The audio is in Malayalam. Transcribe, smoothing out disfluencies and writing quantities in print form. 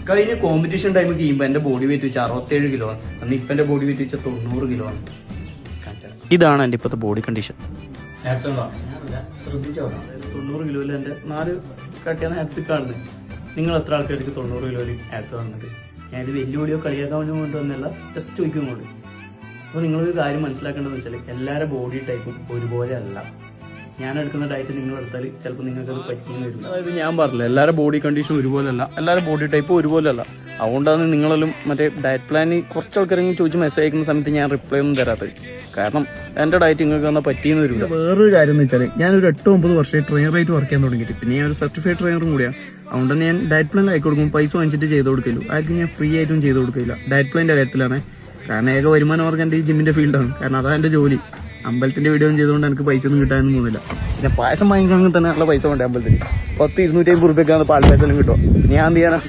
കഴിഞ്ഞ കോമ്പറ്റീഷൻ ടൈം ചെയ്യുമ്പോൾ എന്റെ ബോഡി വെയിറ്റ് വെച്ച് 67 കിലോ ആണ്. അന്ന് ഇപ്പൊ എന്റെ ബോഡി വെയിറ്റ് വെച്ച 90 കിലോ ആണ്. ഇതാണ് എന്റെ ഇപ്പോഴത്തെ ബോഡി കണ്ടീഷൻ. ശ്രദ്ധിച്ചോ, 90 കിലോയിൽ എന്റെ 4 കട്ടിയാണ് ആപ്സ് കാണുന്നത്. നിങ്ങൾ എത്ര ആൾക്കാർക്ക് 90 കിലോയിൽ ആപ്സ് കാണുന്നത്? ഞാനിത് വെല്ലുവിളിയോ കളിയാക്കാൻ വേണ്ടി കൊണ്ടുവന്നല്ല, ജസ്റ്റ് ചോദിക്കുന്നുള്ളൂ. അപ്പോൾ നിങ്ങളൊരു കാര്യം മനസ്സിലാക്കേണ്ടതെന്ന് വെച്ചാൽ എല്ലാവരുടെ ബോഡി ടൈപ്പും ഒരുപോലെ അല്ല. ഞാൻ എടുക്കുന്ന ഡയറ്റ് നിങ്ങൾ എടുത്താൽ ചിലപ്പോൾ നിങ്ങൾക്ക് അത് പറ്റിയെന്ന് വരും. അതായത് ഞാൻ പറഞ്ഞില്ല, എല്ലാവരുടെ ബോഡി കണ്ടീഷൻ ഒരുപോലെ അല്ല, എല്ലാവരുടെ ബോഡി ടൈപ്പും ഒരുപോലെ അല്ല. അതുകൊണ്ടാണ് നിങ്ങളെല്ലാം മറ്റേ ഡയറ്റ് പ്ലാന് കുറച്ച് ആൾക്കാരെങ്കിലും ചോദിച്ച് മെസ്സേജ് അയക്കുന്ന സമയത്ത് ഞാൻ റിപ്ലൈ ഒന്നും തരാത്തത്. കാരണം എൻ്റെ ഡയറ്റ് നിങ്ങൾക്ക് എന്നാൽ പറ്റിയെന്ന് വരില്ല. വേറൊരു കാര്യം എന്ന് വെച്ചാൽ ഞാനൊരു 8-9 വർഷമായി ട്രെയിനറായിട്ട് വർക്ക് ചെയ്യാൻ തുടങ്ങിയിട്ട്, പിന്നെ ഞാൻ ഒരു സർട്ടിഫൈഡ് ട്രെയിനറും കൂടിയാണ്. അതുകൊണ്ട് തന്നെ ഞാൻ ഡയറ്റ് പ്ലാൻ ആക്കി കൊടുക്കും, പൈസ വാങ്ങിച്ചിട്ട് ചെയ്ത് കൊടുക്കില്ല. ആർക്കും ഞാൻ ഫ്രീ ആയിട്ടും ചെയ്ത് കൊടുക്കില്ല. ഡയറ്റ് പ്ലാൻ്റെ കാര്യത്തിലാണ്. കാരണം ഏക വരുമാന മാർഗ്ഗം എൻ്റെ ഈ ജിമ്മിന്റെ ഫീൽഡാണ്. കാരണം അതാണ് എൻ്റെ ജോലി. അമ്പലത്തിന്റെ വീഡിയോ ചെയ്തുകൊണ്ട് എനിക്ക് പൈസ ഒന്നും കിട്ടാനൊന്നും പോകുന്നില്ല. പിന്നെ പായസം വാങ്ങിക്കണമെങ്കിൽ തന്നെ നല്ല പൈസ വേണ്ടേ അമ്പലത്തിൽ. 100-250 രൂപയ്ക്കാണ് പാൽ പായസം കിട്ടും. ഞാൻ എന്ത് ചെയ്യാനാ?